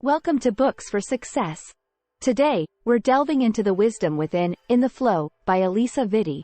Welcome to Books for Success. Today, we're delving into the wisdom within In the FLO by Alisa Vitti.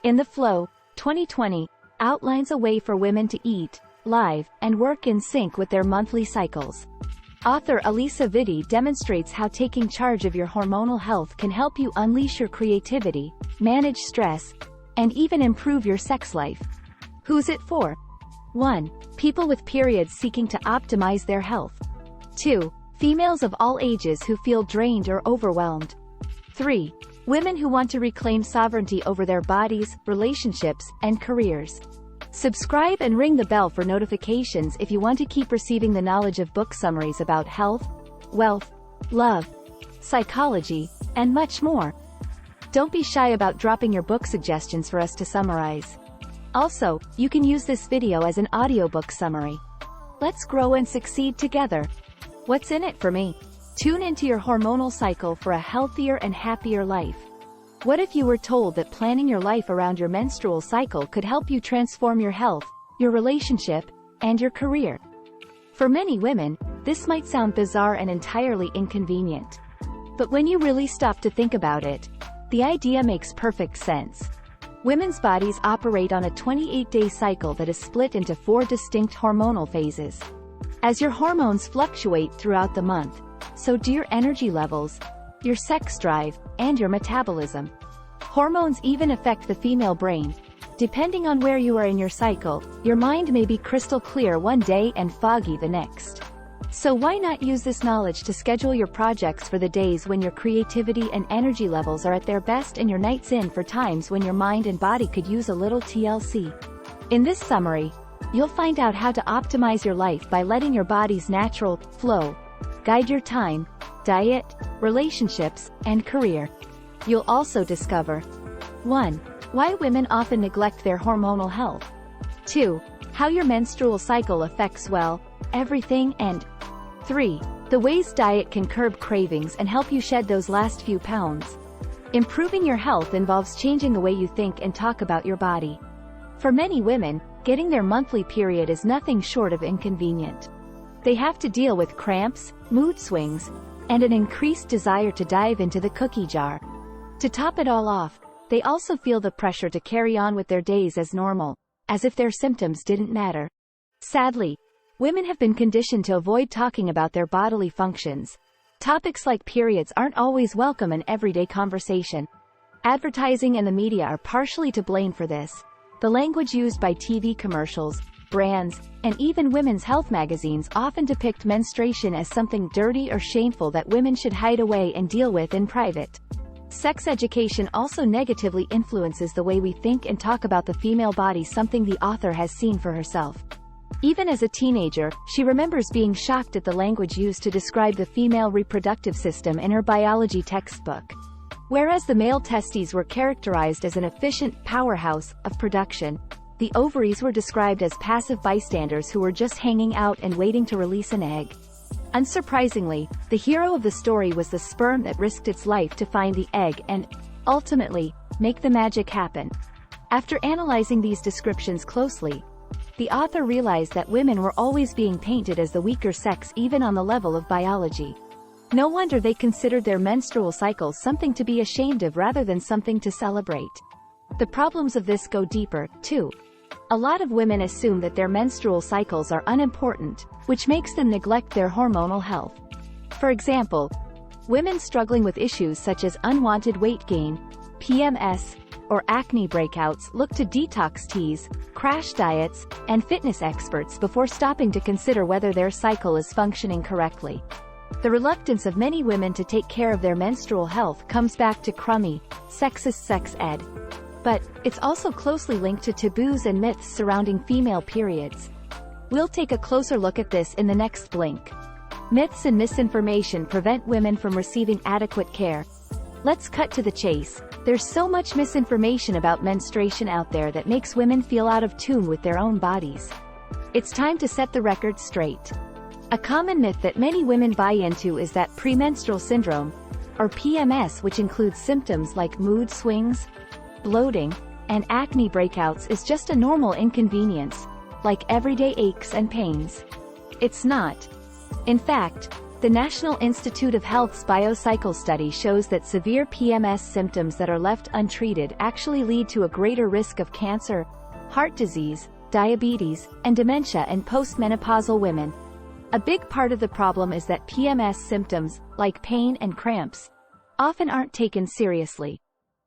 In the FLO, 2020, outlines a way for women to eat, live, and work in sync with their monthly cycles. Author Alisa Vitti demonstrates how taking charge of your hormonal health can help you unleash your creativity, manage stress, and even improve your sex life. Who's it for? 1. People with periods seeking to optimize their health. 2. Females of all ages who feel drained or overwhelmed. 3. Women who want to reclaim sovereignty over their bodies, relationships, and careers. Subscribe and ring the bell for notifications if you want to keep receiving the knowledge of book summaries about health, wealth, love, psychology, and much more. Don't be shy about dropping your book suggestions for us to summarize. Also, you can use this video as an audiobook summary. Let's grow and succeed together. What's in it for me? Tune into your hormonal cycle for a healthier and happier life. What if you were told that planning your life around your menstrual cycle could help you transform your health, your relationship, and your career? For many women, this might sound bizarre and entirely inconvenient. But when you really stop to think about it, the idea makes perfect sense. Women's bodies operate on a 28-day cycle that is split into 4 distinct hormonal phases. As your hormones fluctuate throughout the month, so do your energy levels, your sex drive, and your metabolism. Hormones even affect the female brain. Depending on where you are in your cycle, your mind may be crystal clear one day and foggy the next. So why not use this knowledge to schedule your projects for the days when your creativity and energy levels are at their best and your nights in for times when your mind and body could use a little TLC. In this summary, you'll find out how to optimize your life by letting your body's natural flow guide your time, diet, relationships, and career. You'll also discover 1. Why women often neglect their hormonal health. 2. How your menstrual cycle affects everything, and 3. The ways diet can curb cravings and help you shed those last few pounds. Improving your health involves changing the way you think and talk about your body. For many women, getting their monthly period is nothing short of inconvenient. They have to deal with cramps, mood swings, and an increased desire to dive into the cookie jar. To top it all off, they also feel the pressure to carry on with their days as normal, as if their symptoms didn't matter. Sadly, women have been conditioned to avoid talking about their bodily functions. Topics like periods aren't always welcome in everyday conversation. Advertising and the media are partially to blame for this. The language used by TV commercials, brands, and even women's health magazines often depict menstruation as something dirty or shameful that women should hide away and deal with in private. Sex education also negatively influences the way we think and talk about the female body, something the author has seen for herself. Even as a teenager, she remembers being shocked at the language used to describe the female reproductive system in her biology textbook. Whereas the male testes were characterized as an efficient powerhouse of production, the ovaries were described as passive bystanders who were just hanging out and waiting to release an egg. Unsurprisingly, the hero of the story was the sperm that risked its life to find the egg and, ultimately, make the magic happen. After analyzing these descriptions closely, the author realized that women were always being painted as the weaker sex even on the level of biology. No wonder they considered their menstrual cycles something to be ashamed of rather than something to celebrate. The problems of this go deeper, too. A lot of women assume that their menstrual cycles are unimportant, which makes them neglect their hormonal health. For example, women struggling with issues such as unwanted weight gain, PMS, or acne breakouts look to detox teas, crash diets, and fitness experts before stopping to consider whether their cycle is functioning correctly. The reluctance of many women to take care of their menstrual health comes back to crummy, sexist sex ed. But it's also closely linked to taboos and myths surrounding female periods. We'll take a closer look at this in the next blink. Myths and misinformation prevent women from receiving adequate care. Let's cut to the chase. There's so much misinformation about menstruation out there that makes women feel out of tune with their own bodies. It's time to set the record straight. A common myth that many women buy into is that premenstrual syndrome, or PMS, which includes symptoms like mood swings, bloating, and acne breakouts, is just a normal inconvenience, like everyday aches and pains. It's not. In fact, The National Institute of Health's BioCycle study shows that severe PMS symptoms that are left untreated actually lead to a greater risk of cancer, heart disease, diabetes, and dementia in postmenopausal women. A big part of the problem is that PMS symptoms, like pain and cramps, often aren't taken seriously.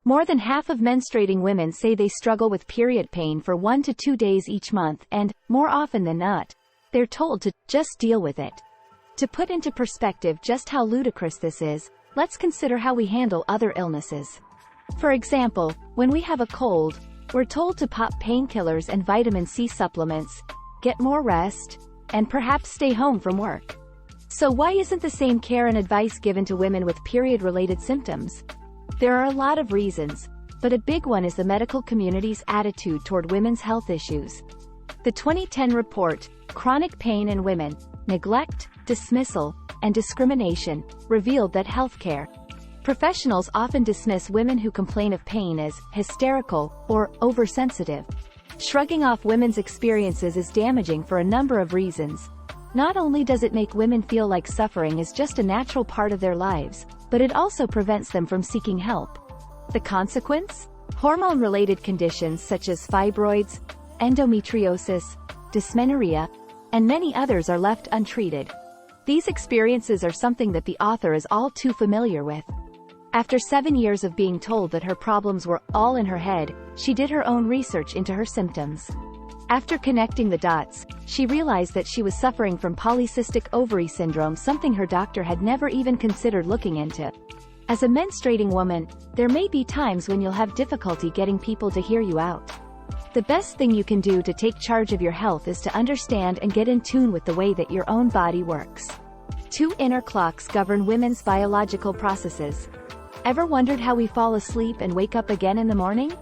More than half of menstruating women say they struggle with period pain for 1 to 2 days each month and, more often than not, they're told to just deal with it. To put into perspective just how ludicrous this is, let's consider how we handle other illnesses. For example, when we have a cold, we're told to pop painkillers and vitamin C supplements, get more rest, and perhaps stay home from work. So why isn't the same care and advice given to women with period-related symptoms? There are a lot of reasons, but a big one is the medical community's attitude toward women's health issues. The 2010 report, Chronic Pain in Women, Neglect, Dismissal, and Discrimination, revealed that healthcare professionals often dismiss women who complain of pain as hysterical or oversensitive. Shrugging off women's experiences is damaging for a number of reasons. Not only does it make women feel like suffering is just a natural part of their lives, but it also prevents them from seeking help. The consequence? Hormone-related conditions such as fibroids, endometriosis, dysmenorrhea, and many others are left untreated. These experiences are something that the author is all too familiar with. After 7 years of being told that her problems were all in her head, she did her own research into her symptoms. After connecting the dots, she realized that she was suffering from polycystic ovary syndrome, something her doctor had never even considered looking into. As a menstruating woman, there may be times when you'll have difficulty getting people to hear you out. The best thing you can do to take charge of your health is to understand and get in tune with the way that your own body works. 2 inner clocks govern women's biological processes. Ever wondered how we fall asleep and wake up again in the morning?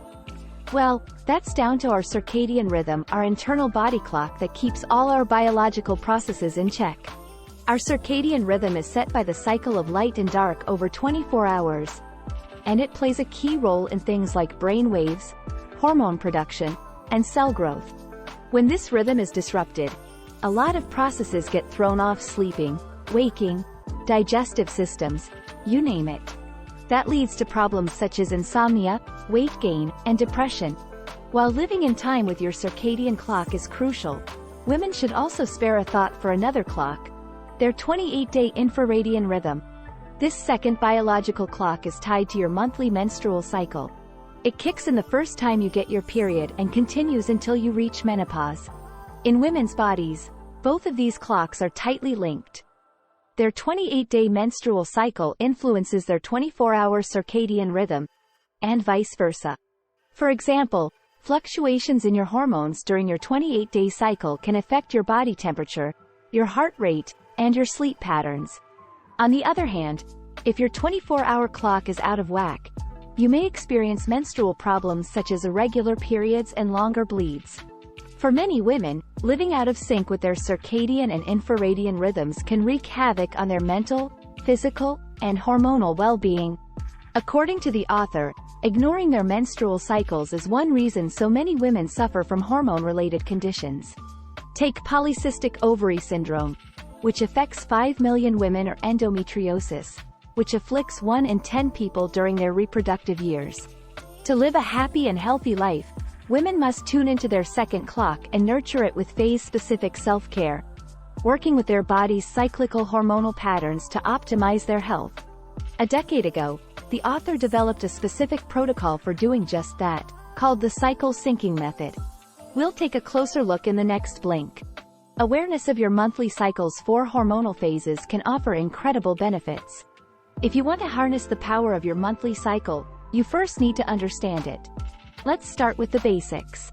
Well, that's down to our circadian rhythm, our internal body clock that keeps all our biological processes in check. Our circadian rhythm is set by the cycle of light and dark over 24 hours, and it plays a key role in things like brain waves, hormone production, and cell growth. When this rhythm is disrupted, a lot of processes get thrown off: sleeping, waking, digestive systems, you name it. That leads to problems such as insomnia, weight gain, and depression. While living in time with your circadian clock is crucial, women should also spare a thought for another clock, their 28-day infradian rhythm. This second biological clock is tied to your monthly menstrual cycle. It kicks in the first time you get your period and continues until you reach menopause. In women's bodies, both of these clocks are tightly linked. Their 28-day menstrual cycle influences their 24-hour circadian rhythm, and vice versa. For example, fluctuations in your hormones during your 28-day cycle can affect your body temperature, your heart rate, and your sleep patterns. On the other hand, if your 24-hour clock is out of whack, you may experience menstrual problems such as irregular periods and longer bleeds. For many women, living out of sync with their circadian and infradian rhythms can wreak havoc on their mental, physical, and hormonal well-being. According to the author, ignoring their menstrual cycles is one reason so many women suffer from hormone-related conditions. Take polycystic ovary syndrome, which affects 5 million women, or endometriosis, which afflicts 1 in 10 people during their reproductive years. To live a happy and healthy life, women must tune into their second clock and nurture it with phase-specific self-care, working with their body's cyclical hormonal patterns to optimize their health. A decade ago, the author developed a specific protocol for doing just that, called the cycle syncing method. We'll take a closer look in the next blink. Awareness of your monthly cycle's 4 hormonal phases can offer incredible benefits. If you want to harness the power of your monthly cycle, you first need to understand it. Let's start with the basics.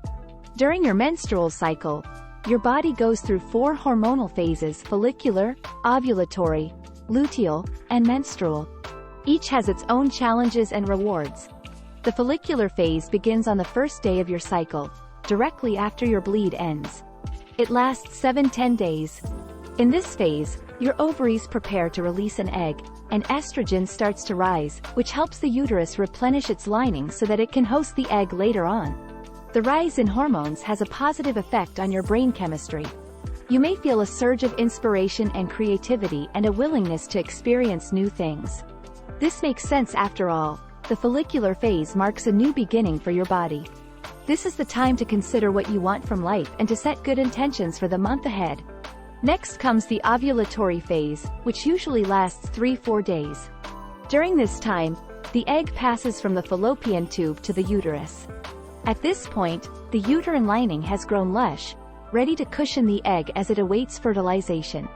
During your menstrual cycle, your body goes through 4 hormonal phases: follicular, ovulatory, luteal, and menstrual. Each has its own challenges and rewards. The follicular phase begins on the first day of your cycle, directly after your bleed ends. It lasts 7-10 days. In this phase, your ovaries prepare to release an egg, and estrogen starts to rise, which helps the uterus replenish its lining so that it can host the egg later on. The rise in hormones has a positive effect on your brain chemistry. You may feel a surge of inspiration and creativity and a willingness to experience new things. This makes sense after all. The follicular phase marks a new beginning for your body. This is the time to consider what you want from life and to set good intentions for the month ahead. Next comes the ovulatory phase, which usually lasts 3-4 days. During this time, the egg passes from the fallopian tube to the uterus. At this point, the uterine lining has grown lush, ready to cushion the egg as it awaits fertilization.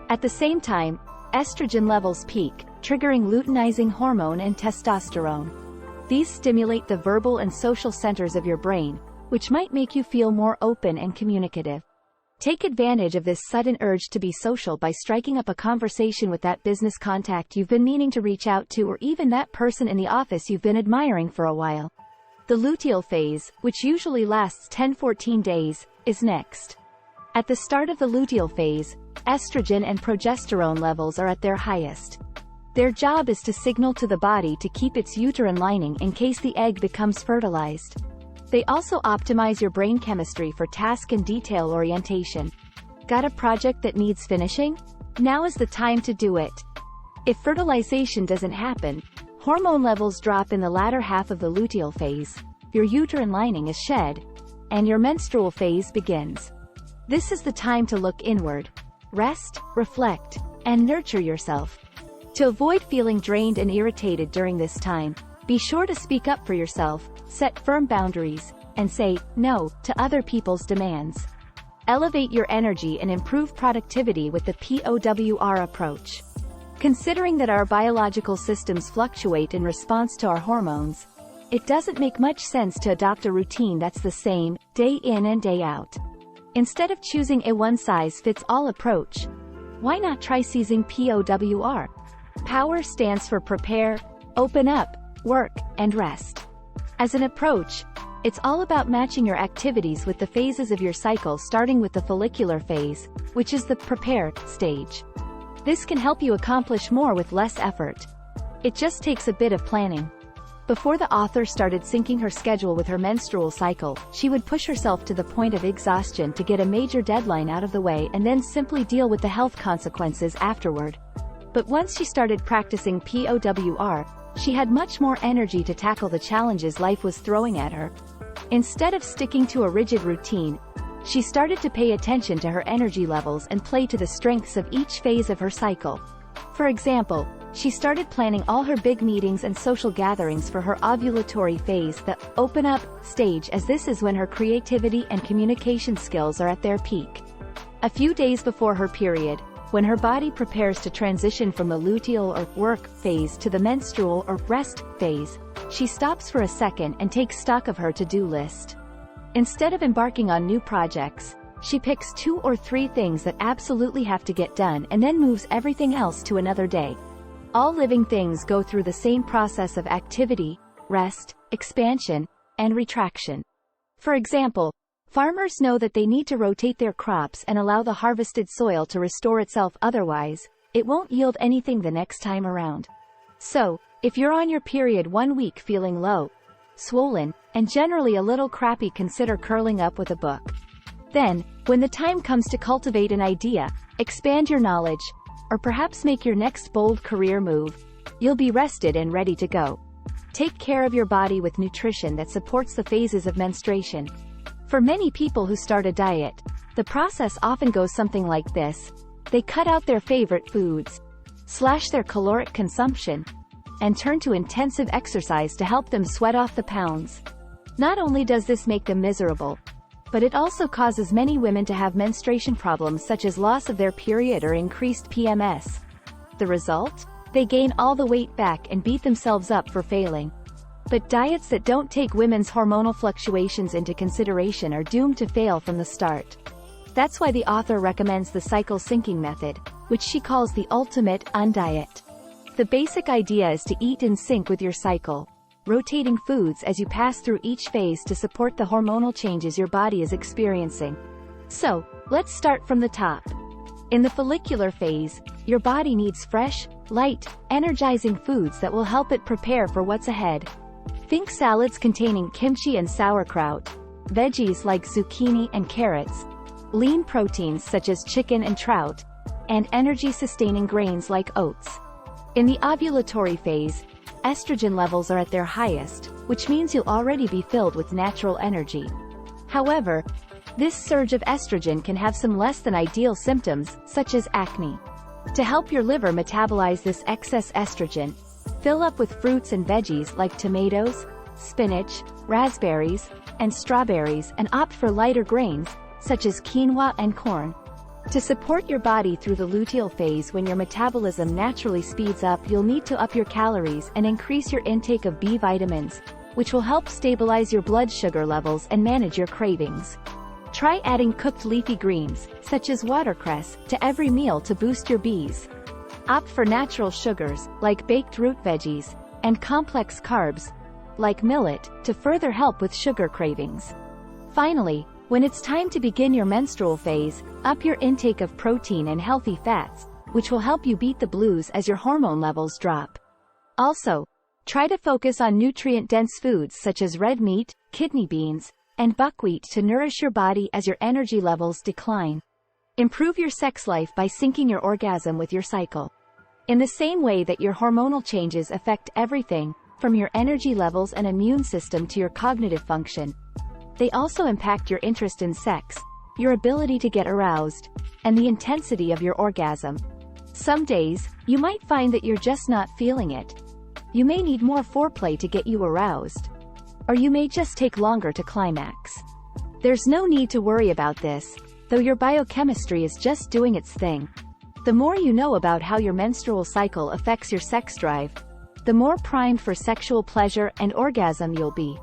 At the same time, estrogen levels peak, triggering luteinizing hormone and testosterone. These stimulate the verbal and social centers of your brain, which might make you feel more open and communicative. Take advantage of this sudden urge to be social by striking up a conversation with that business contact you've been meaning to reach out to, or even that person in the office you've been admiring for a while. The luteal phase, which usually lasts 10-14 days, is next. At the start of the luteal phase, estrogen and progesterone levels are at their highest. Their job is to signal to the body to keep its uterine lining in case the egg becomes fertilized. They also optimize your brain chemistry for task and detail orientation. Got a project that needs finishing? Now is the time to do it. If fertilization doesn't happen, hormone levels drop in the latter half of the luteal phase, your uterine lining is shed, and your menstrual phase begins. This is the time to look inward, rest, reflect, and nurture yourself. To avoid feeling drained and irritated during this time, be sure to speak up for yourself, set firm boundaries, and say no to other people's demands. Elevate your energy and improve productivity with the POWR approach. Considering that our biological systems fluctuate in response to our hormones, it doesn't make much sense to adopt a routine that's the same, day in and day out. Instead of choosing a one-size-fits-all approach, why not try seizing POWR? Power stands for prepare, open up, work, and rest. As an approach, it's all about matching your activities with the phases of your cycle, starting with the follicular phase, which is the prepare stage. This can help you accomplish more with less effort. It just takes a bit of planning. Before the author started syncing her schedule with her menstrual cycle, she would push herself to the point of exhaustion to get a major deadline out of the way and then simply deal with the health consequences afterward. But once she started practicing POWR, she had much more energy to tackle the challenges life was throwing at her. Instead of sticking to a rigid routine, she started to pay attention to her energy levels and play to the strengths of each phase of her cycle. For example, she started planning all her big meetings and social gatherings for her ovulatory phase, the open up stage, as this is when her creativity and communication skills are at their peak. A few days before her period, when her body prepares to transition from the luteal or work phase to the menstrual or rest phase, she stops for a second and takes stock of her to-do list. Instead of embarking on new projects, she picks 2 or 3 things that absolutely have to get done and then moves everything else to another day. All living things go through the same process of activity, rest, expansion, and retraction. For example, farmers know that they need to rotate their crops and allow the harvested soil to restore itself, otherwise, it won't yield anything the next time around. So, if you're on your period one week feeling low, swollen, and generally a little crappy, consider curling up with a book. Then, when the time comes to cultivate an idea, expand your knowledge, or perhaps make your next bold career move, you'll be rested and ready to go. Take care of your body with nutrition that supports the phases of menstruation. For many people who start a diet, the process often goes something like this. They cut out their favorite foods, slash their caloric consumption, and turn to intensive exercise to help them sweat off the pounds. Not only does this make them miserable, but it also causes many women to have menstruation problems such as loss of their period or increased PMS. The result? They gain all the weight back and beat themselves up for failing. But diets that don't take women's hormonal fluctuations into consideration are doomed to fail from the start. That's why the author recommends the cycle syncing method, which she calls the ultimate undiet. The basic idea is to eat in sync with your cycle, rotating foods as you pass through each phase to support the hormonal changes your body is experiencing. So, let's start from the top. In the follicular phase, your body needs fresh, light, energizing foods that will help it prepare for what's ahead. Think salads containing kimchi and sauerkraut, veggies like zucchini and carrots, lean proteins such as chicken and trout, and energy-sustaining grains like oats. In the ovulatory phase, estrogen levels are at their highest, which means you'll already be filled with natural energy. However, this surge of estrogen can have some less than ideal symptoms, such as acne. To help your liver metabolize this excess estrogen, fill up with fruits and veggies like tomatoes, spinach, raspberries, and strawberries, and opt for lighter grains, such as quinoa and corn. To support your body through the luteal phase when your metabolism naturally speeds up, you'll need to up your calories and increase your intake of B vitamins, which will help stabilize your blood sugar levels and manage your cravings. Try adding cooked leafy greens, such as watercress, to every meal to boost your Bs. Opt for natural sugars, like baked root veggies, and complex carbs, like millet, to further help with sugar cravings. Finally, when it's time to begin your menstrual phase, up your intake of protein and healthy fats, which will help you beat the blues as your hormone levels drop. Also, try to focus on nutrient-dense foods such as red meat, kidney beans, and buckwheat to nourish your body as your energy levels decline. Improve your sex life by syncing your orgasm with your cycle. In the same way that your hormonal changes affect everything, from your energy levels and immune system to your cognitive function, they also impact your interest in sex, your ability to get aroused, and the intensity of your orgasm. Some days, you might find that you're just not feeling it. You may need more foreplay to get you aroused. Or you may just take longer to climax. There's no need to worry about this, though your biochemistry is just doing its thing. The more you know about how your menstrual cycle affects your sex drive, the more primed for sexual pleasure and orgasm you'll be.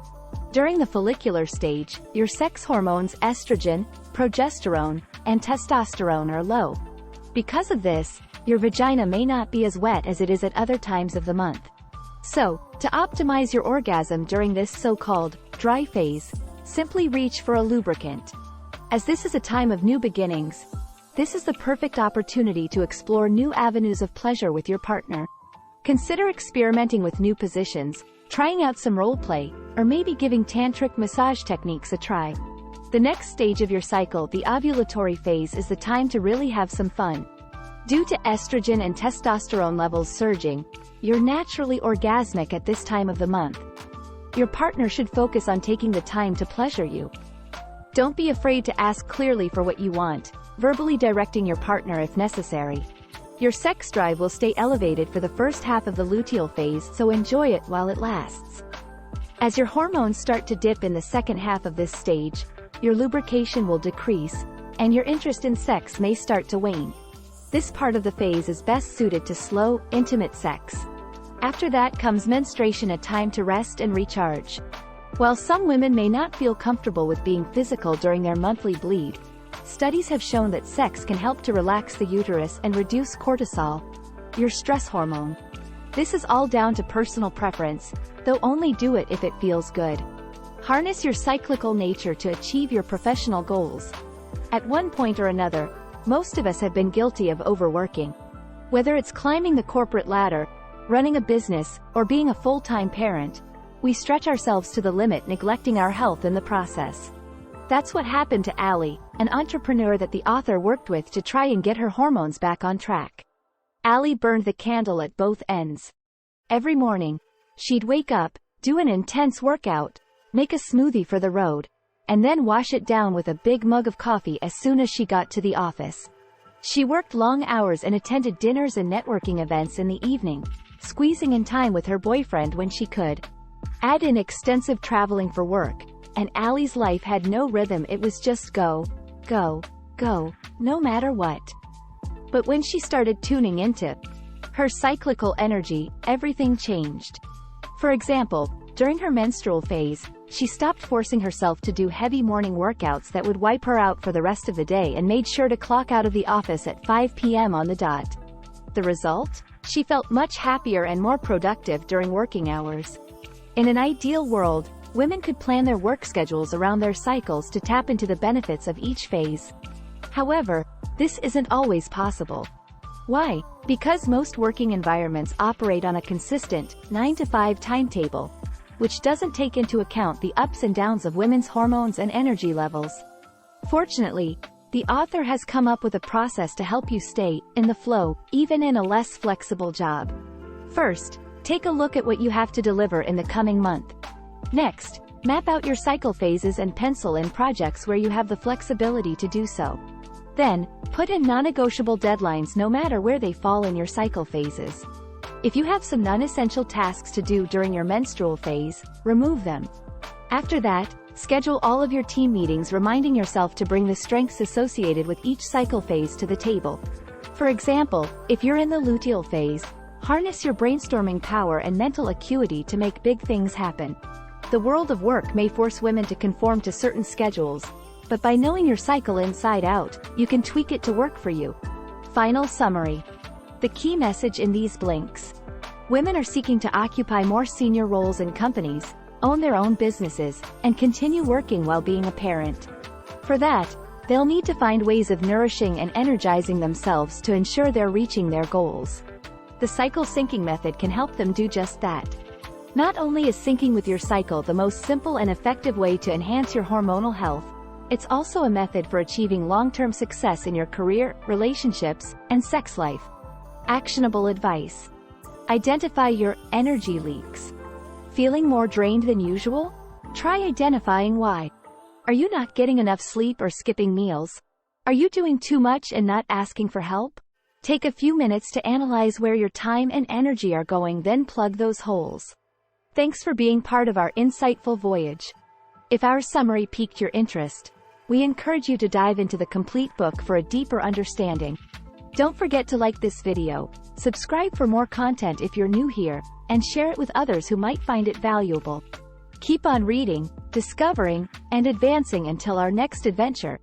During the follicular stage, your sex hormones estrogen, progesterone, and testosterone are low. Because of this, your vagina may not be as wet as it is at other times of the month. So, to optimize your orgasm during this so-called dry phase, simply reach for a lubricant. As this is a time of new beginnings, this is the perfect opportunity to explore new avenues of pleasure with your partner. Consider experimenting with new positions, trying out some role play, or maybe giving tantric massage techniques a try. The next stage of your cycle, the ovulatory phase, is the time to really have some fun. Due to estrogen and testosterone levels surging, you're naturally orgasmic at this time of the month. Your partner should focus on taking the time to pleasure you. Don't be afraid to ask clearly for what you want, verbally directing your partner if necessary. Your sex drive will stay elevated for the first half of the luteal phase, so enjoy it while it lasts. As your hormones start to dip in the second half of this stage, your lubrication will decrease, and your interest in sex may start to wane. This part of the phase is best suited to slow, intimate sex. After that comes menstruation, a time to rest and recharge. While some women may not feel comfortable with being physical during their monthly bleed, studies have shown that sex can help to relax the uterus and reduce cortisol, your stress hormone. This is all down to personal preference, though only do it if it feels good. Harness your cyclical nature to achieve your professional goals. At one point or another, most of us have been guilty of overworking. Whether it's climbing the corporate ladder, running a business, or being a full-time parent, we stretch ourselves to the limit, neglecting our health in the process. That's what happened to Allie, an entrepreneur that the author worked with to try and get her hormones back on track. Allie burned the candle at both ends. Every morning, she'd wake up, do an intense workout, make a smoothie for the road, and then wash it down with a big mug of coffee as soon as she got to the office. She worked long hours and attended dinners and networking events in the evening, squeezing in time with her boyfriend when she could. Add in extensive traveling for work, and Allie's life had no rhythm. It was just go, go, go, no matter what. But when she started tuning into her cyclical energy, everything changed. For example, during her menstrual phase, she stopped forcing herself to do heavy morning workouts that would wipe her out for the rest of the day and made sure to clock out of the office at 5 p.m. on the dot. The result? She felt much happier and more productive during working hours. In an ideal world, women could plan their work schedules around their cycles to tap into the benefits of each phase. However, this isn't always possible. Why? Because most working environments operate on a consistent 9-to-5 timetable, which doesn't take into account the ups and downs of women's hormones and energy levels. Fortunately, The author has come up with a process to help you stay in the flow, even in a less flexible job. First, take a look at what you have to deliver in the coming month. Next, map out your cycle phases and pencil in projects where you have the flexibility to do so. Then, put in non-negotiable deadlines no matter where they fall in your cycle phases. If you have some non-essential tasks to do during your menstrual phase, remove them. After that, schedule all of your team meetings reminding yourself to bring the strengths associated with each cycle phase to the table. For example, if you're in the luteal phase, harness your brainstorming power and mental acuity to make big things happen. The world of work may force women to conform to certain schedules, but by knowing your cycle inside out, you can tweak it to work for you. Final summary. The key message in these blinks. Women are seeking to occupy more senior roles in companies, own their own businesses, and continue working while being a parent. For that, they'll need to find ways of nourishing and energizing themselves to ensure they're reaching their goals. The cycle syncing method can help them do just that. Not only is syncing with your cycle the most simple and effective way to enhance your hormonal health, it's also a method for achieving long-term success in your career, relationships, and sex life. Actionable advice. Identify your energy leaks. Feeling more drained than usual? Try identifying why. Are you not getting enough sleep or skipping meals? Are you doing too much and not asking for help? Take a few minutes to analyze where your time and energy are going, then plug those holes. Thanks for being part of our insightful voyage. If our summary piqued your interest, we encourage you to dive into the complete book for a deeper understanding. Don't forget to like this video, subscribe for more content if you're new here, and share it with others who might find it valuable. Keep on reading, discovering, and advancing until our next adventure.